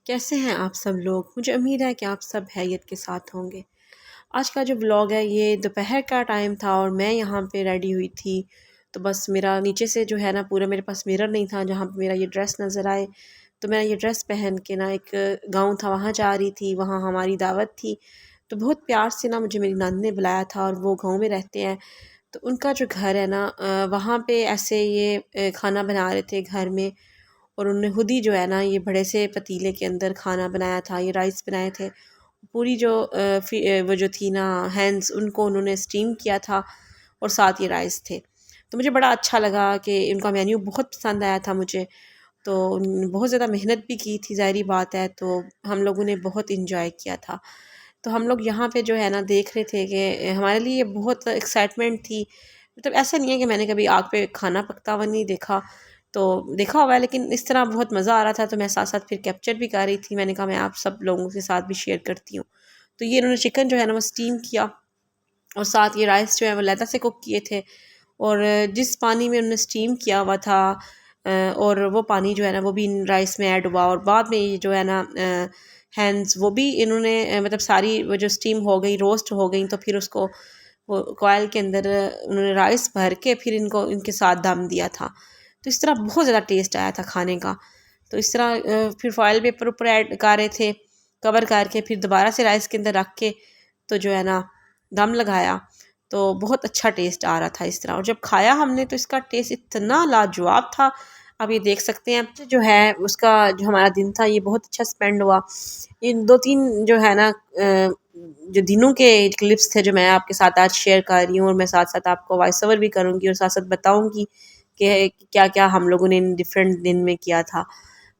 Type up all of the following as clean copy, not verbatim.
کیسے ہیں آپ سب لوگ؟ مجھے امید ہے کہ آپ سب خیریت کے ساتھ ہوں گے۔ آج کا جو ولاگ ہے یہ دوپہر کا ٹائم تھا اور میں یہاں پہ ریڈی ہوئی تھی، تو بس میرا نیچے سے جو ہے نا پورا میرے پاس میرر نہیں تھا جہاں پہ میرا یہ ڈریس نظر آئے، تو میں یہ ڈریس پہن کے نا ایک گاؤں تھا وہاں جا رہی تھی، وہاں ہماری دعوت تھی، تو بہت پیار سے نا مجھے میری نانی نے بلایا تھا اور وہ گاؤں میں رہتے ہیں، تو ان کا جو گھر ہے نا وہاں پہ ایسے یہ کھانا بنا رہے تھے گھر میں، اور انہوں نے خود ہی جو ہے نا یہ بڑے سے پتیلے کے اندر کھانا بنایا تھا، یہ رائس بنائے تھے، پوری جو وہ جو تھی نا ہینڈز ان کو انہوں نے اسٹیم کیا تھا، اور ساتھ یہ رائس تھے، تو مجھے بڑا اچھا لگا کہ ان کا مینیو بہت پسند آیا تھا مجھے، تو انہوں نے بہت زیادہ محنت بھی کی تھی ظاہری بات ہے، تو ہم لوگوں نے بہت انجوائے کیا تھا۔ تو ہم لوگ یہاں پہ جو ہے نا دیکھ رہے تھے کہ ہمارے لیے بہت ایکسائٹمنٹ تھی، مطلب ایسا نہیں ہے کہ میں نے کبھی آگ پہ کھانا پکتا ہوا نہیں دیکھا، تو دیکھا ہوا ہے لیکن اس طرح بہت مزہ آ رہا تھا، تو میں ساتھ ساتھ پھر کیپچر بھی کر رہی تھی، میں نے کہا میں آپ سب لوگوں کے ساتھ بھی شیئر کرتی ہوں۔ تو یہ انہوں نے چکن جو ہے نا وہ اسٹیم کیا، اور ساتھ یہ رائس جو ہے وہ علیحدہ سے کوک کیے تھے، اور جس پانی میں انہوں نے اسٹیم کیا ہوا تھا اور وہ پانی جو ہے نا وہ بھی رائس میں ایڈ ہوا، اور بعد میں یہ جو ہے نا ہینڈز وہ بھی انہوں نے مطلب ساری وہ جو اسٹیم ہو گئی روسٹ ہو گئی، تو پھر اس کو وہ کوائل کے اندر انہوں نے رائس بھر کے پھر ان کے ساتھ دم دیا تھا، تو اس طرح بہت زیادہ ٹیسٹ آیا تھا کھانے کا۔ تو اس طرح پھر فوائل پیپر اوپر ایڈ کر رہے تھے، کور کر کے پھر دوبارہ سے رائس کے اندر رکھ کے تو جو ہے نا دم لگایا، تو بہت اچھا ٹیسٹ آ رہا تھا اس طرح، اور جب کھایا ہم نے تو اس کا ٹیسٹ اتنا لاجواب تھا، آپ یہ دیکھ سکتے ہیں جو ہے اس کا جو ہمارا دن تھا یہ بہت اچھا سپینڈ ہوا۔ ان دو تین جو ہے نا جو دنوں کے کلپس تھے جو میں آپ کے ساتھ آج شیئر کر رہی ہوں، اور میں ساتھ ساتھ آپ کو وائس اوور بھی کروں گی اور ساتھ ساتھ بتاؤں گی کہ کیا کیا ہم لوگوں نے ڈفرینٹ دن میں کیا تھا،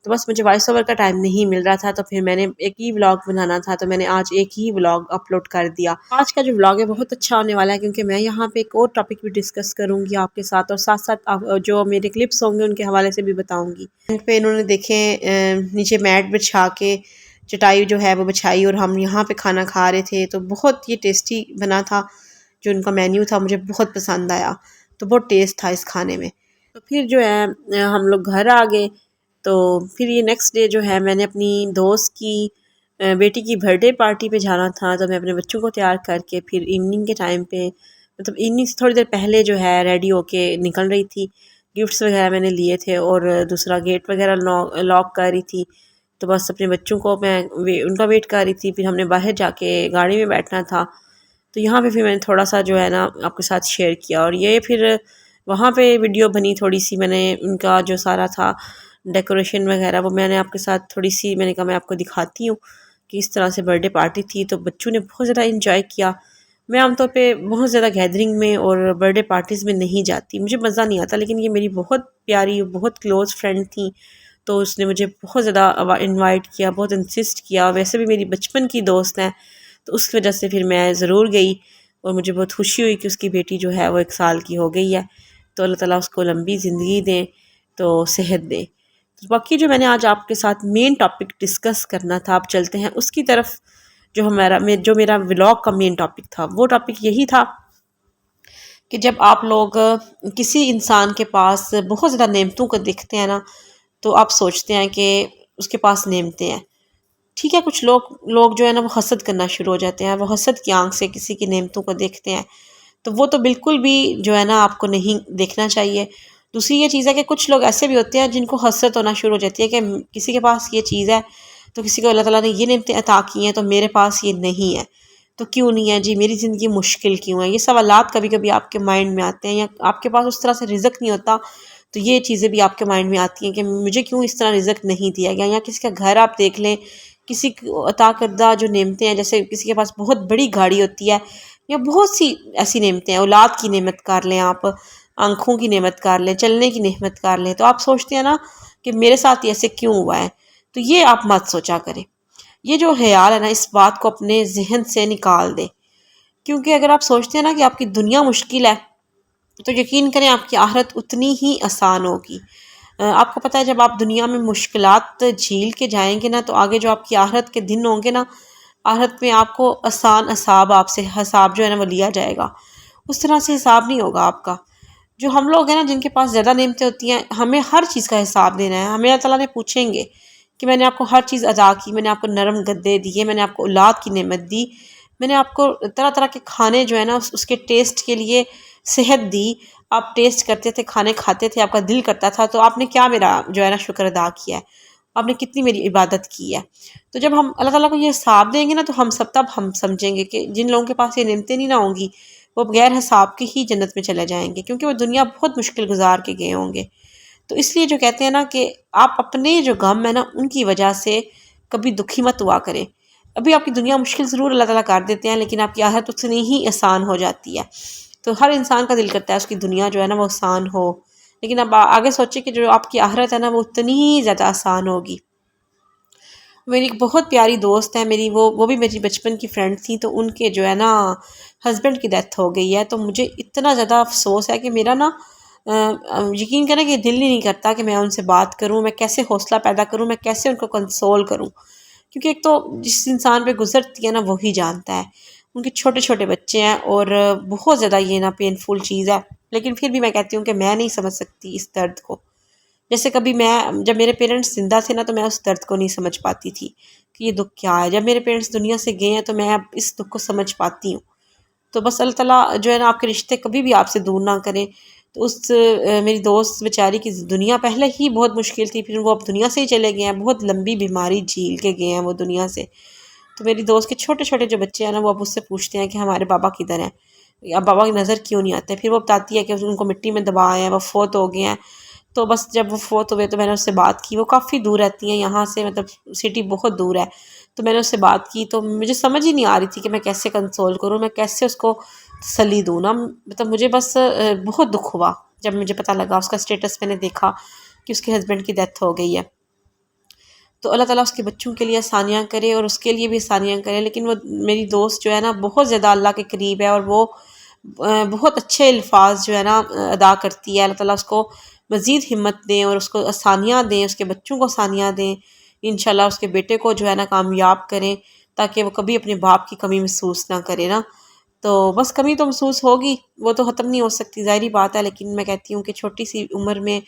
تو بس مجھے وائس اوور کا ٹائم نہیں مل رہا تھا، تو پھر میں نے ایک ہی ولاگ بنانا تھا، تو میں نے آج ایک ہی ولاگ اپلوڈ کر دیا۔ آج کا جو ولاگ ہے بہت اچھا ہونے والا ہے، کیونکہ میں یہاں پہ ایک اور ٹاپک بھی ڈسکس کروں گی آپ کے ساتھ، اور ساتھ ساتھ جو میرے کلپس ہوں گے ان کے حوالے سے بھی بتاؤں گی۔ پہ انہوں نے دیکھیں نیچے میٹ بچھا کے چٹائی جو ہے وہ بچھائی، اور ہم یہاں پہ کھانا کھا رہے تھے، تو بہت یہ ٹیسٹی بنا تھا، جو ان کا مینیو تھا مجھے بہت پسند آیا، تو بہت ٹیسٹ تھا اس کھانے میں۔ تو پھر جو ہے ہم لوگ گھر آ گئے، تو پھر یہ نیکسٹ ڈے جو ہے میں نے اپنی دوست کی بیٹی کی برتھ ڈے پارٹی پہ جانا تھا، تو میں اپنے بچوں کو تیار کر کے پھر ایوننگ کے ٹائم پہ مطلب ایوننگ سے تھوڑی دیر پہلے جو ہے ریڈی ہو کے نکل رہی تھی، گفٹس وغیرہ میں نے لیے تھے، اور دوسرا گیٹ وغیرہ لاک کر رہی تھی، تو بس اپنے بچوں کو میں ان کا ویٹ کر رہی تھی، پھر ہم نے باہر جا کے گاڑی میں بیٹھنا تھا، تو یہاں پہ پھر میں نے تھوڑا سا جو ہے نا آپ کے ساتھ شیئر کیا، اور یہ پھر وہاں پہ ویڈیو بنی تھوڑی سی، میں نے ان کا جو سارا تھا ڈیکوریشن وغیرہ وہ میں نے آپ کے ساتھ تھوڑی سی میں نے کہا میں آپ کو دکھاتی ہوں کہ اس طرح سے برتھ ڈے پارٹی تھی، تو بچوں نے بہت زیادہ انجوائے کیا۔ میں عام طور پہ بہت زیادہ گیدرنگ میں اور برتھ ڈے پارٹیز میں نہیں جاتی، مجھے مزہ نہیں آتا، لیکن یہ میری بہت پیاری بہت کلوز فرینڈ تھیں، تو اس نے مجھے بہت زیادہ انوائٹ کیا، بہت انسسٹ کیا، ویسے بھی میری بچپن کی دوست ہیں، تو اس وجہ سے پھر میں ضرور گئی، اور مجھے بہت خوشی ہوئی کہ اس کی بیٹی جو ہے وہ 1 سال کی ہو گئی ہے، تو اللہ تعالیٰ اس کو لمبی زندگی دیں، تو صحت دے۔ تو باقی جو میں نے آج آپ کے ساتھ مین ٹاپک ڈسکس کرنا تھا، اب چلتے ہیں اس کی طرف، جو میرا ولاگ کا مین ٹاپک تھا، وہ ٹاپک یہی تھا کہ جب آپ لوگ کسی انسان کے پاس بہت زیادہ نعمتوں کو دیکھتے ہیں نا، تو آپ سوچتے ہیں کہ اس کے پاس نعمتیں ہیں، ٹھیک ہے، کچھ لوگ جو ہے نا وہ حسد کرنا شروع ہو جاتے ہیں، وہ حسد کی آنکھ سے کسی کی نعمتوں کو دیکھتے ہیں، تو وہ تو بالکل بھی جو ہے نا آپ کو نہیں دیکھنا چاہیے۔ دوسری یہ چیز ہے کہ کچھ لوگ ایسے بھی ہوتے ہیں جن کو حسد ہونا شروع ہو جاتی ہے کہ کسی کے پاس یہ چیز ہے، تو کسی کو اللہ تعالیٰ نے یہ نعمتیں عطا کی ہیں تو میرے پاس یہ نہیں ہے، تو کیوں نہیں ہے جی، میری زندگی مشکل کیوں ہے، یہ سوالات کبھی کبھی آپ کے مائنڈ میں آتے ہیں، یا آپ کے پاس اس طرح سے رزق نہیں ہوتا، تو یہ چیزیں بھی آپ کے مائنڈ میں آتی ہیں کہ مجھے کیوں اس طرح رزق نہیں دیا گیا، یا کسی کا گھر آپ دیکھ لیں، کسی کو عطا کردہ جو نعمتیں ہیں، جیسے کسی کے پاس بہت بڑی گاڑی ہوتی ہے، یا بہت سی ایسی نعمتیں ہیں، اولاد کی نعمت کر لیں آپ، آنکھوں کی نعمت کر لیں، چلنے کی نعمت کر لیں، تو آپ سوچتے ہیں نا کہ میرے ساتھ ایسے کیوں ہوا ہے، تو یہ آپ مت سوچا کریں، یہ جو خیال ہے نا اس بات کو اپنے ذہن سے نکال دیں، کیونکہ اگر آپ سوچتے ہیں نا کہ آپ کی دنیا مشکل ہے، تو یقین کریں آپ کی آخرت اتنی ہی آسان ہوگی۔ آپ کو پتہ ہے جب آپ دنیا میں مشکلات جھیل کے جائیں گے نا، تو آگے جو آپ کی آخرت کے دن ہوں گے نا، آخرت میں آپ کو آسان آپ سے حساب جو ہے نا وہ لیا جائے گا، اس طرح سے حساب نہیں ہوگا آپ کا۔ جو ہم لوگ ہیں نا جن کے پاس زیادہ نعمتیں ہوتی ہیں، ہمیں ہر چیز کا حساب دینا ہے، ہمیں اللہ تعالیٰ نے پوچھیں گے کہ میں نے آپ کو ہر چیز عطا کی، میں نے آپ کو نرم گدے دیے، میں نے آپ کو اولاد کی نعمت دی، میں نے آپ کو طرح طرح کے کھانے جو ہے نا اس کے ٹیسٹ کے لیے صحت دی، آپ ٹیسٹ کرتے تھے، کھانے کھاتے تھے، آپ کا دل کرتا تھا، تو آپ نے کیا میرا جو ہے نا شکر ادا کیا ہے، آپ نے کتنی میری عبادت کی ہے۔ تو جب ہم اللہ تعالیٰ کو یہ حساب دیں گے نا، تو تب ہم سمجھیں گے کہ جن لوگوں کے پاس یہ نعمتیں نہیں نہ ہوں گی، وہ بغیر حساب کے ہی جنت میں چلے جائیں گے، کیونکہ وہ دنیا بہت مشکل گزار کے گئے ہوں گے۔ تو اس لیے جو کہتے ہیں نا کہ آپ اپنے جو غم ہے نا ان کی وجہ سے کبھی دکھی مت ہوا کریں۔ ابھی آپ کی دنیا مشکل ضرور اللہ تعالیٰ کر دیتے ہیں، لیکن آپ کی آخرت اتنی ہی آسان ہو جاتی ہے۔ تو ہر انسان کا دل کرتا ہے اس کی دنیا جو ہے نا وہ آسان ہو، لیکن اب آگے سوچیں کہ جو آپ کی آخرت ہے نا وہ اتنی ہی زیادہ آسان ہوگی۔ میری ایک بہت پیاری دوست ہے میری، وہ بھی میری بچپن کی فرینڈ تھیں، تو ان کے جو ہے نا ہسبینڈ کی ڈیتھ ہو گئی ہے، تو مجھے اتنا زیادہ افسوس ہے کہ میرا نا یقین کریں کہ دل ہی نہیں کرتا کہ میں ان سے بات کروں، میں کیسے حوصلہ پیدا کروں، میں کیسے ان کو کنسول کروں، کیونکہ ایک تو جس انسان پہ گزرتی ہے نا وہی جانتا ہے۔ ان کے چھوٹے چھوٹے بچے ہیں اور بہت زیادہ یہ نا پینفل چیز ہے، لیکن پھر بھی میں کہتی ہوں کہ میں نہیں سمجھ سکتی اس درد کو۔ جیسے کبھی جب میرے پیرنٹس زندہ تھے نا تو میں اس درد کو نہیں سمجھ پاتی تھی کہ یہ دکھ کیا ہے، جب میرے پیرنٹس دنیا سے گئے ہیں تو میں اب اس دکھ کو سمجھ پاتی ہوں۔ تو بس اللہ تعالیٰ جو ہے نا آپ کے رشتے کبھی بھی آپ سے دور نہ کریں۔ تو میری دوست بیچاری کی دنیا پہلے ہی بہت مشکل تھی، پھر وہ اب دنیا سے ہی چلے گئے ہیں، بہت لمبی بیماری جھیل کے گئے ہیں وہ دنیا سے۔ تو میری دوست کے چھوٹے چھوٹے جو بچے ہیں نا وہ اب اس سے پوچھتے ہیں کہ ہمارے بابا کدھر ہیں، اب بابا کی نظر کیوں نہیں آتے، پھر وہ بتاتی ہے کہ ان کو مٹی میں دبائے ہیں، وہ فوت ہو گئے ہیں۔ تو بس جب وہ فوت ہوئے تو میں نے اس سے بات کی، وہ کافی دور رہتی ہیں یہاں سے، مطلب سٹی بہت دور ہے، تو میں نے اس سے بات کی، تو مجھے سمجھ ہی نہیں آ رہی تھی کہ میں کیسے کنسول کروں، میں کیسے اس کو تسلی دوں نا، مطلب مجھے بس بہت دکھ ہوا جب مجھے پتہ لگا، اس کا اسٹیٹس میں نے دیکھا کہ اس کے ہسبینڈ کی ڈیتھ ہو گئی ہے۔ تو اللہ تعالیٰ اس کے بچوں کے لیے آسانیاں کرے اور اس کے لیے بھی آسانیاں کرے، لیکن وہ میری دوست جو ہے نا بہت زیادہ اللہ کے قریب ہے، اور وہ بہت اچھے الفاظ جو ہے نا ادا کرتی ہے۔ اللہ تعالیٰ اس کو مزید ہمت دیں اور اس کو آسانیاں دیں، اس کے بچوں کو آسانیاں دیں، انشاءاللہ اس کے بیٹے کو جو ہے نا کامیاب کریں، تاکہ وہ کبھی اپنے باپ کی کمی محسوس نہ کرے نا۔ تو بس کمی تو محسوس ہوگی، وہ تو ختم نہیں ہو سکتی، ظاہری بات ہے، لیکن میں کہتی ہوں کہ چھوٹی سی عمر میں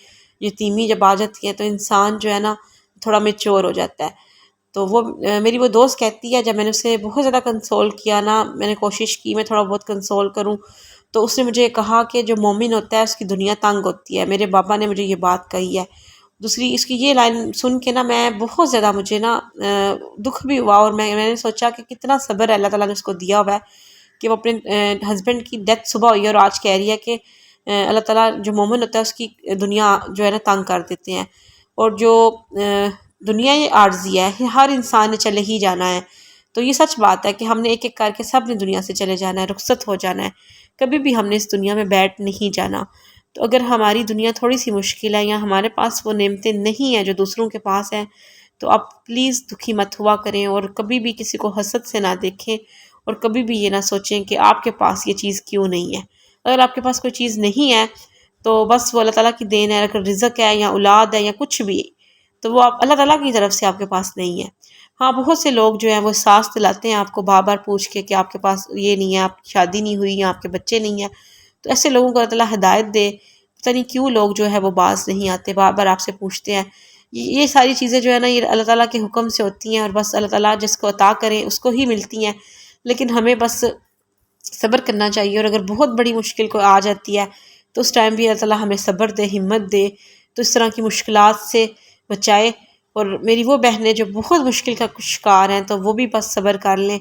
یتیمی جب آ جاتی ہے تو انسان جو ہے نا تھوڑا میچور ہو جاتا ہے۔ تو میری وہ دوست کہتی ہے، جب میں نے اسے بہت زیادہ کنسول کیا نا، میں نے کوشش کی میں تھوڑا بہت کنسول کروں، تو اس نے مجھے کہا کہ جو مومن ہوتا ہے اس کی دنیا تنگ ہوتی ہے، میرے بابا نے مجھے یہ بات کہی ہے۔ دوسری اس کی یہ لائن سن کے نا میں بہت زیادہ مجھے نا دکھ بھی ہوا، اور میں نے سوچا کہ کتنا صبر ہے اللہ تعالیٰ نے اس کو دیا ہوا ہے کہ وہ اپنے ہسبینڈ کی ڈیتھ صبح ہوئی ہے اور آج کہہ رہی ہے کہ اللہ تعالیٰ جو مومن ہوتا ہے اس کی دنیا جو ہے نا تنگ کر دیتے ہیں، اور جو دنیا یہ عارضی ہے، ہر انسان نے چلے ہی جانا ہے۔ تو یہ سچ بات ہے کہ ہم نے ایک ایک کر کے سب نے دنیا سے چلے جانا ہے، رخصت ہو جانا ہے، کبھی بھی ہم نے اس دنیا میں بیٹھ نہیں جانا۔ تو اگر ہماری دنیا تھوڑی سی مشکل ہے یا ہمارے پاس وہ نعمتیں نہیں ہیں جو دوسروں کے پاس ہیں، تو آپ پلیز دکھی مت ہوا کریں، اور کبھی بھی کسی کو حسد سے نہ دیکھیں، اور کبھی بھی یہ نہ سوچیں کہ آپ کے پاس یہ چیز کیوں نہیں ہے۔ اگر آپ کے پاس کوئی چیز نہیں ہے تو بس وہ اللہ تعالیٰ کی دین ہے، اگر رزق ہے یا اولاد ہے یا کچھ بھی، تو وہ اللہ تعالیٰ کی طرف سے آپ کے پاس نہیں ہے۔ ہاں بہت سے لوگ جو ہیں وہ احساس دلاتے ہیں آپ کو بار بار پوچھ کے کہ آپ کے پاس یہ نہیں ہے، آپ کی شادی نہیں ہوئی یا آپ کے بچے نہیں ہیں، تو ایسے لوگوں کو اللہ تعالیٰ ہدایت دے۔ پتہ نہیں کیوں لوگ جو ہے وہ باز نہیں آتے، بار بار آپ سے پوچھتے ہیں۔ یہ ساری چیزیں جو ہے نا یہ اللہ تعالیٰ کے حکم سے ہوتی ہیں، اور بس اللہ تعالیٰ جس کو عطا کریں اس کو ہی ملتی ہیں، لیکن ہمیں بس صبر کرنا چاہیے، اور اگر بہت بڑی مشکل کو آ جاتی ہے تو اس ٹائم بھی اللہ تعالیٰ ہمیں صبر دے، ہمت دے، تو اس طرح کی مشکلات سے بچائے۔ اور میری وہ بہنیں جو بہت مشکل کا شکار ہیں تو وہ بھی بس صبر کر لیں،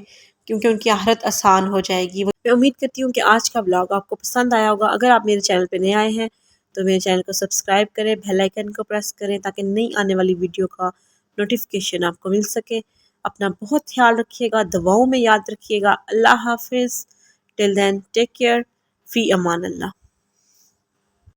کیونکہ ان کی آخرت آسان ہو جائے گی۔ میں امید کرتی ہوں کہ آج کا ولاگ آپ کو پسند آیا ہوگا۔ اگر آپ میرے چینل پہ نئے آئے ہیں تو میرے چینل کو سبسکرائب کریں، بیل آئیکن کو پریس کریں تاکہ نئی آنے والی ویڈیو کا نوٹیفیکیشن آپ کو مل سکے۔ اپنا بہت خیال رکھیے گا، دعاؤں میں یاد رکھیے گا۔ اللہ حافظ، ٹل دین ٹیک کیئر، فی امان اللہ۔